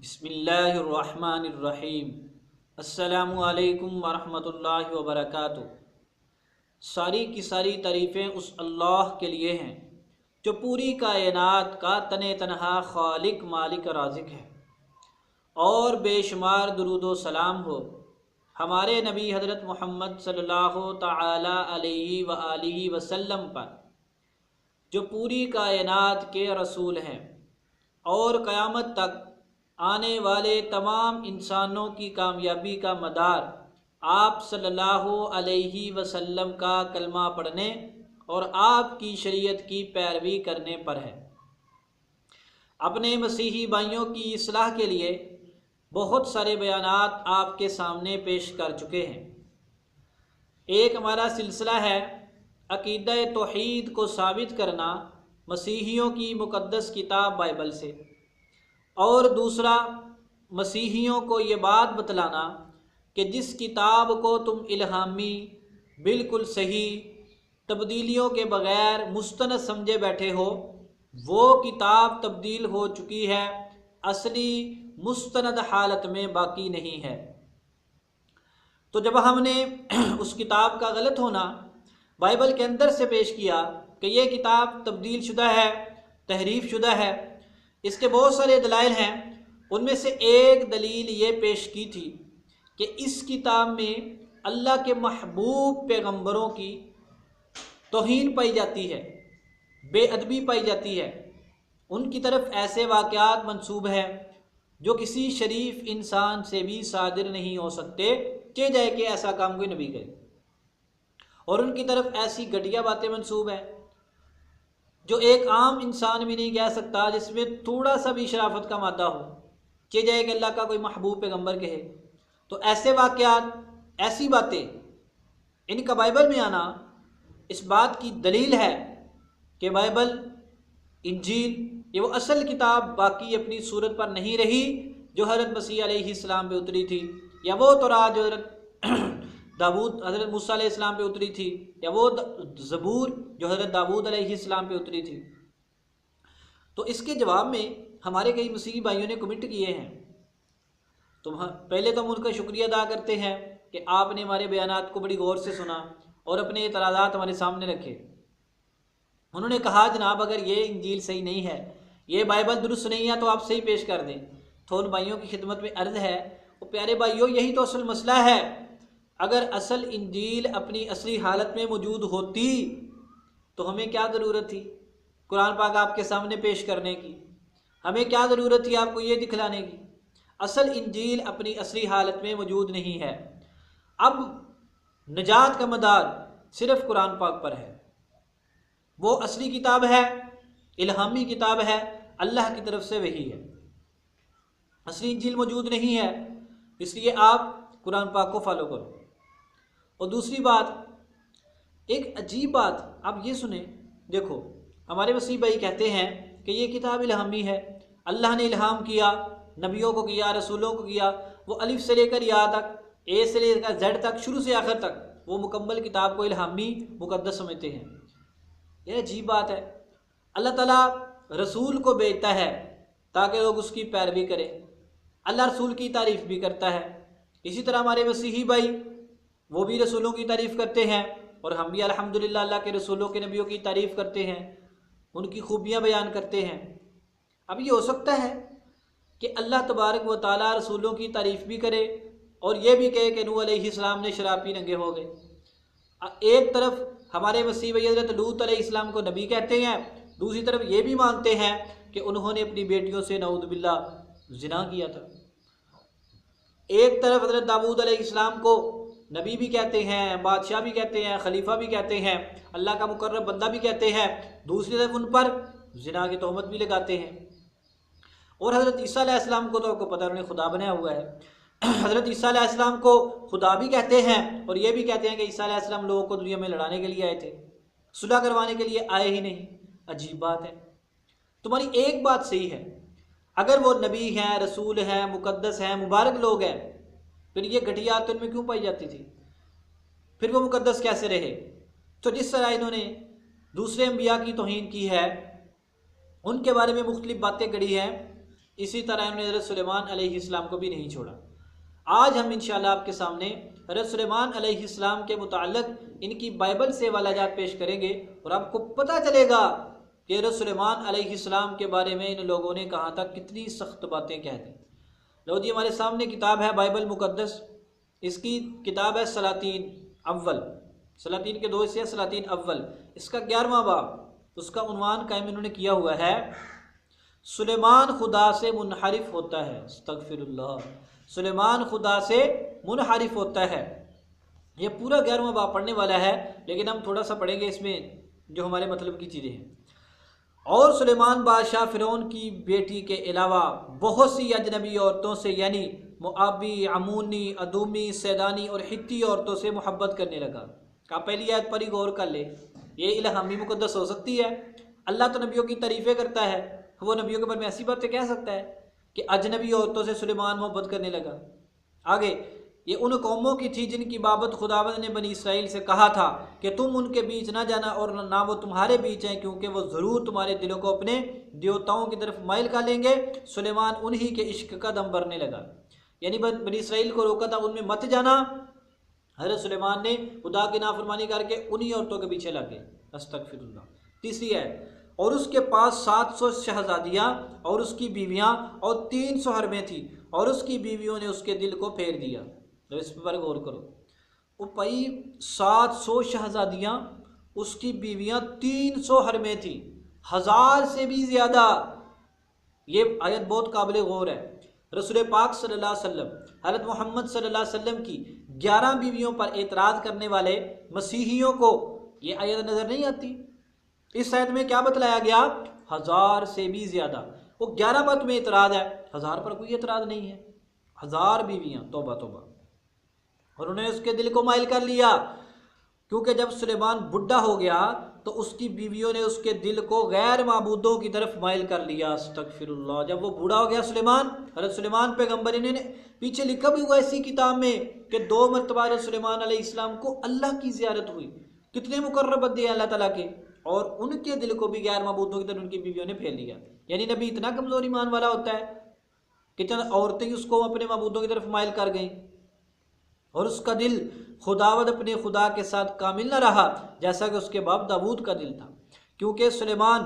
بسم اللہ الرحمن الرحیم۔ السلام علیکم ورحمۃ اللہ وبرکاتہ۔ ساری کی ساری تعریفیں اس اللہ کے لیے ہیں جو پوری کائنات کا تنہا خالق مالک رازق ہے، اور بے شمار درود و سلام ہو ہمارے نبی حضرت محمد صلی اللہ تعالی علیہ وآلہ وسلم پر، جو پوری کائنات کے رسول ہیں اور قیامت تک آنے والے تمام انسانوں کی کامیابی کا مدار آپ صلی اللہ علیہ وسلم کا کلمہ پڑھنے اور آپ کی شریعت کی پیروی کرنے پر ہے۔ اپنے مسیحی بھائیوں کی اصلاح کے لیے بہت سارے بیانات آپ کے سامنے پیش کر چکے ہیں۔ ایک ہمارا سلسلہ ہے عقیدہ توحید کو ثابت کرنا مسیحیوں کی مقدس کتاب بائبل سے، اور دوسرا مسیحیوں کو یہ بات بتلانا کہ جس کتاب کو تم الہامی، بالکل صحیح، تبدیلیوں کے بغیر مستند سمجھے بیٹھے ہو، وہ کتاب تبدیل ہو چکی ہے، اصلی مستند حالت میں باقی نہیں ہے۔ تو جب ہم نے اس کتاب کا غلط ہونا بائبل کے اندر سے پیش کیا کہ یہ کتاب تبدیل شدہ ہے، تحریف شدہ ہے، اس کے بہت سارے دلائل ہیں۔ ان میں سے ایک دلیل یہ پیش کی تھی کہ اس کتاب میں اللہ کے محبوب پیغمبروں کی توہین پائی جاتی ہے، بے ادبی پائی جاتی ہے، ان کی طرف ایسے واقعات منسوب ہیں جو کسی شریف انسان سے بھی صادر نہیں ہو سکتے کہ جائے کہ ایسا کام کوئی نبی کرے، اور ان کی طرف ایسی گھٹیا باتیں منسوب ہیں جو ایک عام انسان بھی نہیں کہہ سکتا، جس میں تھوڑا سا بھی شرافت کا مادہ ہو کہ جائے کہ اللہ کا کوئی محبوب پیغمبر کہے۔ تو ایسے واقعات، ایسی باتیں، ان کا بائبل میں آنا اس بات کی دلیل ہے کہ بائبل، انجیل، یہ وہ اصل کتاب باقی اپنی صورت پر نہیں رہی جو حضرت مسیح علیہ السلام پہ اتری تھی، یا وہ تورات جو حضرت موسیٰ علیہ السلام پہ اتری تھی، یا وہ زبور جو حضرت داؤد علیہ السلام پہ اتری تھی۔ تو اس کے جواب میں ہمارے کئی مسیحی بھائیوں نے کمنٹ کیے ہیں، تو پہلے تو ہم ان کا شکریہ ادا کرتے ہیں کہ آپ نے ہمارے بیانات کو بڑی غور سے سنا اور اپنے اعتراضات ہمارے سامنے رکھے۔ انہوں نے کہا جناب اگر یہ انجیل صحیح نہیں ہے، یہ بائبل درست نہیں ہے، تو آپ صحیح پیش کر دیں۔ تو ان بھائیوں کی خدمت میں عرض ہے، وہ پیارے بھائیوں، یہی تو اصل مسئلہ ہے۔ اگر اصل انجیل اپنی اصلی حالت میں موجود ہوتی تو ہمیں کیا ضرورت تھی قرآن پاک آپ کے سامنے پیش کرنے کی؟ ہمیں کیا ضرورت تھی آپ کو یہ دکھلانے کی؟ اصل انجیل اپنی اصلی حالت میں موجود نہیں ہے۔ اب نجات کا مدار صرف قرآن پاک پر ہے، وہ اصلی کتاب ہے، الہامی کتاب ہے، اللہ کی طرف سے وحی ہے۔ اصلی انجیل موجود نہیں ہے، اس لیے آپ قرآن پاک کو فالو کرو۔ اور دوسری بات، ایک عجیب بات آپ یہ سنیں، دیکھو ہمارے مسیح بھائی کہتے ہیں کہ یہ کتاب الہامی ہے، اللہ نے الہام کیا، نبیوں کو کیا، رسولوں کو کیا، وہ الف سے لے کر یا تک، اے سے لے کر زیڈ تک، شروع سے آخر تک وہ مکمل کتاب کو الہامی مقدس سمجھتے ہیں۔ یہ عجیب بات ہے۔ اللہ تعالیٰ رسول کو بھیجتا ہے تاکہ لوگ اس کی پیروی کریں، اللہ رسول کی تعریف بھی کرتا ہے۔ اسی طرح ہمارے مسیحی بھائی، وہ بھی رسولوں کی تعریف کرتے ہیں، اور ہم بھی الحمدللہ اللہ کے رسولوں کے نبیوں کی تعریف کرتے ہیں، ان کی خوبیاں بیان کرتے ہیں۔ اب یہ ہو سکتا ہے کہ اللہ تبارک و تعالیٰ رسولوں کی تعریف بھی کرے اور یہ بھی کہے کہ نوح علیہ السلام نے شراب پی ننگے ہو گئے۔ ایک طرف ہمارے مسیح بھائی حضرت لوط علیہ السلام کو نبی کہتے ہیں، دوسری طرف یہ بھی مانتے ہیں کہ انہوں نے اپنی بیٹیوں سے نعوذ باللہ زنا کیا تھا۔ ایک طرف حضرت داؤد علیہ السلام کو نبی بھی کہتے ہیں، بادشاہ بھی کہتے ہیں، خلیفہ بھی کہتے ہیں، اللہ کا مقرب بندہ بھی کہتے ہیں، دوسری طرف ان پر زنا کی تہمت بھی لگاتے ہیں۔ اور حضرت عیسیٰ علیہ السلام کو تو آپ کو پتہ ہے انہیں خدا بنایا ہوا ہے، حضرت عیسیٰ علیہ السلام کو خدا بھی کہتے ہیں، اور یہ بھی کہتے ہیں کہ عیسیٰ علیہ السلام لوگوں کو دنیا میں لڑانے کے لیے آئے تھے، صلح کروانے کے لیے آئے ہی نہیں۔ عجیب بات ہے۔ تمہاری ایک بات صحیح ہے، اگر وہ نبی ہیں، رسول ہیں، مقدس ہیں، مبارک لوگ ہیں، پھر یہ گھٹیات ان میں کیوں پائی جاتی تھی؟ پھر وہ مقدس کیسے رہے؟ تو جس طرح انہوں نے دوسرے انبیاء کی توہین کی ہے، ان کے بارے میں مختلف باتیں گڑھی ہیں، اسی طرح انہوں نے حضرت سلیمان علیہ السلام کو بھی نہیں چھوڑا۔ آج ہم انشاءاللہ آپ کے سامنے حضرت سلیمان علیہ السلام کے متعلق ان کی بائبل سے حوالہ جات پیش کریں گے، اور آپ کو پتہ چلے گا کہ حضرت سلیمان علیہ السلام کے بارے میں ان لوگوں نے کہا تھا کتنی سخت باتیں کہہ دیں۔ لو جی، ہمارے سامنے کتاب ہے بائبل مقدس، اس کی کتاب ہے سلاطین اول، سلاطین کے 2 حصے ہیں، سلاطین اول، اس کا 11واں باب، اس کا عنوان قائم انہوں نے کیا ہوا ہے سلیمان خدا سے منحرف ہوتا ہے۔ استغفر اللہ، سلیمان خدا سے منحرف ہوتا ہے۔ یہ پورا 11واں باب پڑھنے والا ہے، لیکن ہم تھوڑا سا پڑھیں گے اس میں جو ہمارے مطلب کی چیزیں ہیں۔ اور سلیمان بادشاہ فرعون کی بیٹی کے علاوہ بہت سی اجنبی عورتوں سے، یعنی موابی، عمونی، ادومی، سیدانی اور حتی عورتوں سے محبت کرنے لگا۔ آپ پہلی آیت پر ہی غور کر لیں، یہ الہامی مقدس ہو سکتی ہے؟ اللہ تو نبیوں کی تعریفیں کرتا ہے، وہ نبیوں کے بارے میں ایسی باتیں کہہ سکتا ہے کہ اجنبی عورتوں سے سلیمان محبت کرنے لگا؟ آگے، یہ ان قوموں کی تھی جن کی بابت خداوند نے بنی اسرائیل سے کہا تھا کہ تم ان کے بیچ نہ جانا، اور نہ وہ تمہارے بیچ ہیں، کیونکہ وہ ضرور تمہارے دلوں کو اپنے دیوتاؤں کی طرف مائل کر لیں گے۔ سلیمان انہی کے عشق کا دم بھرنے لگا، یعنی بنی اسرائیل کو روکا تھا ان میں مت جانا، حضرت سلیمان نے خدا کی نافرمانی کر کے انہی عورتوں کے پیچھے لگ گئے۔ استغفر اللہ۔ تیسری ہے، اور اس کے پاس 700 شہزادیاں اور اس کی بیویاں اور 300 حرمیں تھیں، اور اس کی بیویوں نے اس کے دل کو پھیر دیا۔ تو اس پر غور کرو، وہ پائی 700 شہزادیاں، اس کی بیویاں 300 حرمیں تھیں، 1000 سے بھی زیادہ۔ یہ آیت بہت قابل غور ہے۔ رسول پاک صلی اللہ علیہ وسلم، حضرت محمد صلی اللہ علیہ وسلم کی 11 بیویوں پر اعتراض کرنے والے مسیحیوں کو یہ آیت نظر نہیں آتی؟ اس آیت میں کیا بتلایا گیا؟ 1000 سے بھی زیادہ۔ وہ 11 بات میں اعتراض ہے، 1000 پر کوئی اعتراض نہیں ہے۔ 1000 بیویاں، توبہ توبہ۔ اور انہوں نے اس کے دل کو مائل کر لیا، کیونکہ جب سلیمان بڈھا ہو گیا تو اس کی بیویوں نے اس کے دل کو غیر معبودوں کی طرف مائل کر لیا۔ استغفر اللہ۔ جب وہ بوڑھا ہو گیا سلیمان، حضرت سلیمان پیغمبر، انہوں نے پیچھے لکھا بھی ہوا اسی کتاب میں کہ 2 مرتبہ حضرت سلیمان علیہ السلام کو اللہ کی زیارت ہوئی۔ کتنے مقرب بندے ہیں اللہ تعالیٰ کے، اور ان کے دل کو بھی غیر معبودوں کی طرف ان کی بیویوں نے پھیر لیا۔ یعنی نبی اتنا کمزور ایمان والا ہوتا ہے کہ چند عورتیں اس کو اپنے معبودوں کی طرف مائل کر گئیں، اور اس کا دل خداوند اپنے خدا کے ساتھ کامل نہ رہا، جیسا کہ اس کے باپ داود کا دل تھا، کیونکہ سلیمان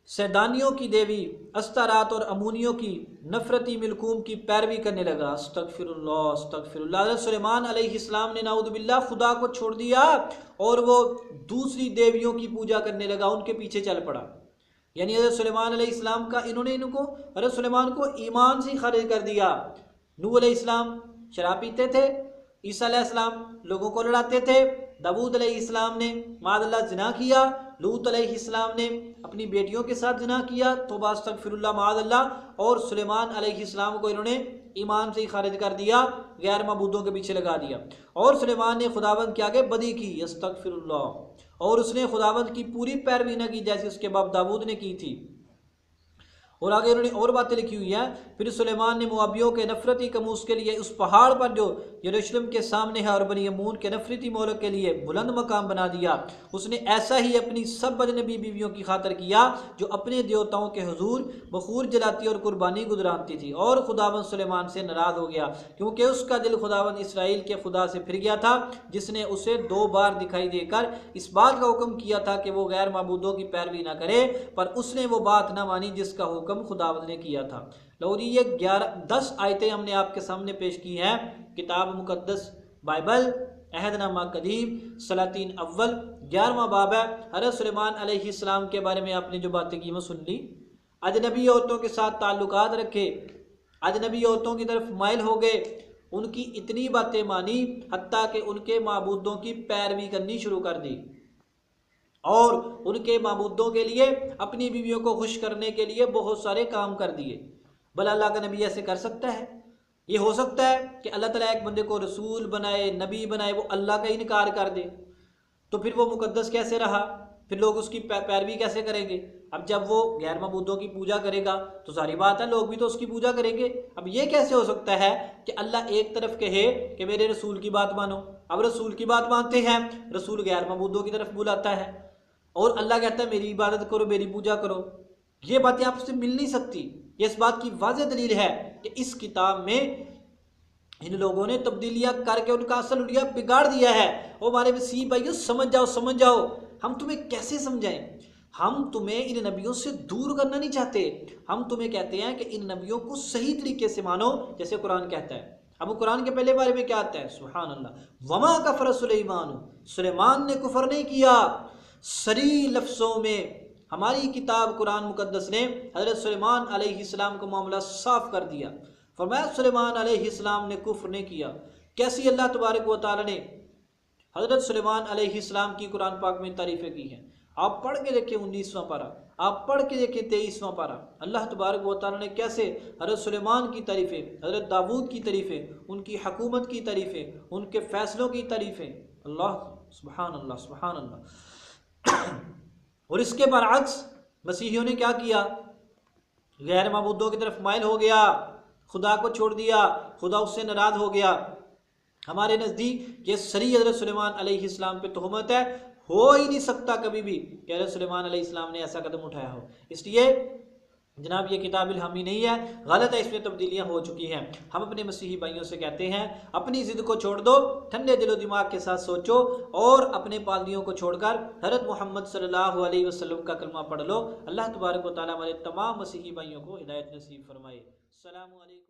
سیدانیوں کی دیوی استارات اور امونیوں کی نفرتی ملکوم کی پیروی کرنے لگا۔ استغفر اللہ، استغفر اللہ۔ حضرت سلیمان علیہ السلام نے نعوذ باللہ خدا کو چھوڑ دیا، اور وہ دوسری دیویوں کی پوجا کرنے لگا، ان کے پیچھے چل پڑا۔ یعنی حضرت سلیمان علیہ السلام کا حضرت سلیمان کو ایمان سے خارج کر دیا۔ نوح علیہ السلام شراب پیتے تھے، عیسیٰ علیہ السلام لوگوں کو لڑاتے تھے، داؤد علیہ السلام نے معاذ اللہ زنا کیا، لوط علیہ السلام نے اپنی بیٹیوں کے ساتھ زنا کیا، توبہ استغفر اللہ معاذ اللہ، اور سلیمان علیہ السلام کو انہوں نے ایمان سے ہی خارج کر دیا، غیر معبودوں کے پیچھے لگا دیا، اور سلیمان نے خداوند کے آگے بدی کی۔ استغفر اللہ۔ اور اس نے خداوند کی پوری پیروی نہ کی جیسے اس کے باپ داؤد نے کی تھی۔ اور آگے انہوں نے اور باتیں لکھی ہوئی ہیں۔ پھر سلیمان نے موابیوں کے نفرتی کموس کے لیے اس پہاڑ پر جو یروشلم کے سامنے ہے، اور بنی امون کے نفرتی مولک کے لیے بلند مقام بنا دیا۔ اس نے ایسا ہی اپنی سب اجنبی بیویوں کی خاطر کیا جو اپنے دیوتاؤں کے حضور بخور جلاتی اور قربانی گزرانتی تھی، اور خداوند سلیمان سے ناراض ہو گیا، کیونکہ اس کا دل خداوند اسرائیل کے خدا سے پھر گیا تھا، جس نے اسے 2 بار دکھائی دے کر اس بات کا حکم کیا تھا کہ وہ غیر معبودوں کی پیروی نہ کرے، پر اس نے وہ بات نہ مانی جس کا حکم خداوند نے کیا تھا۔ لو جی، یہ 10 آیتیں ہم نے آپ کے سامنے پیش کی ہیں، کتاب مقدس بائبل، عہد نامہ قدیم، سلاطین اول، 11واں باب ہے۔ حضرت سلیمان علیہ السلام کے بارے میں آپ نے جو باتیں کی وہ سن لی، اجنبی عورتوں کے ساتھ تعلقات رکھے، اجنبی عورتوں کی طرف مائل ہو گئے، ان کی اتنی باتیں مانی حتیٰ کہ ان کے معبودوں کی پیروی کرنی شروع کر دی، اور ان کے معبودوں کے لیے اپنی بیویوں کو خوش کرنے کے لیے بہت سارے کام کر دیے۔ بھلا اللہ کا نبی ایسے کر سکتا ہے؟ یہ ہو سکتا ہے کہ اللہ تعالیٰ ایک بندے کو رسول بنائے، نبی بنائے، وہ اللہ کا انکار کر دے؟ تو پھر وہ مقدس کیسے رہا؟ پھر لوگ اس کی پیروی کیسے کریں گے؟ اب جب وہ غیر معبودوں کی پوجا کرے گا تو ظاہر بات ہے لوگ بھی تو اس کی پوجا کریں گے۔ اب یہ کیسے ہو سکتا ہے کہ اللہ ایک طرف کہے کہ میرے رسول کی بات مانو، اب رسول کی بات مانتے ہیں، رسول غیر معبودوں کی طرف بلاتا ہے، اور اللہ کہتا ہے میری عبادت کرو، میری پوجا کرو؟ یہ باتیں آپ سے مل نہیں سکتی۔ یہ اس بات کی واضح دلیل ہے کہ اس کتاب میں ان لوگوں نے تبدیلیاں کر کے ان کا اصل حلیہ بگاڑ دیا ہے۔ وہ ہمارے مسیحی بھائیو سمجھ جاؤ، سمجھ جاؤ، ہم تمہیں کیسے سمجھائیں؟ ہم تمہیں ان نبیوں سے دور کرنا نہیں چاہتے، ہم تمہیں کہتے ہیں کہ ان نبیوں کو صحیح طریقے سے مانو جیسے قرآن کہتا ہے۔ اب قرآن کے پہلے بارے میں کیا آتا ہے؟ سبحان اللہ، وما کفر سلیمان، سلیمان نے کفر نہیں کیا۔ صریح لفظوں میں ہماری کتاب قرآن مقدس نے حضرت سلیمان علیہ السلام کو معاملہ صاف کر دیا، فرمایا سلیمان علیہ السلام نے کفر نہیں کیا۔ کیسی اللہ تبارک و تعالی نے حضرت سلیمان علیہ السلام کی قرآن پاک میں تعریفیں کی ہیں۔ آپ پڑھ کے دیکھیں 19واں پارہ، آپ پڑھ کے دیکھیں 23واں پارہ، اللہ تبارک و تعالی نے کیسے حضرت سلیمان کی تعریفیں، حضرت داؤد کی تعریفیں، ان کی حکومت کی تعریفیں، ان کے فیصلوں کی تعریفیں، اللہ سبحان اللہ سبحان اللہ۔ اور اس کے برعکس مسیحیوں نے کیا کیا؟ غیر معبودوں کی طرف مائل ہو گیا، خدا کو چھوڑ دیا، خدا اس سے ناراض ہو گیا۔ ہمارے نزدیک یہ صریح حضرت سلیمان علیہ السلام پہ تہمت ہے، ہو ہی نہیں سکتا کبھی بھی کہ حضرت سلیمان علیہ السلام نے ایسا قدم اٹھایا ہو۔ اس لیے جناب یہ کتاب الہامی نہیں ہے، غلط ہے، اس میں تبدیلیاں ہو چکی ہیں۔ ہم اپنے مسیحی بھائیوں سے کہتے ہیں اپنی ضد کو چھوڑ دو، ٹھنڈے دل و دماغ کے ساتھ سوچو اور اپنے پادریوں کو چھوڑ کر حضرت محمد صلی اللہ علیہ وسلم کا کلمہ پڑھ لو۔ اللہ تبارک و تعالیٰ ہمارے تمام مسیحی بھائیوں کو ہدایت نصیب فرمائے۔ السلام علیکم۔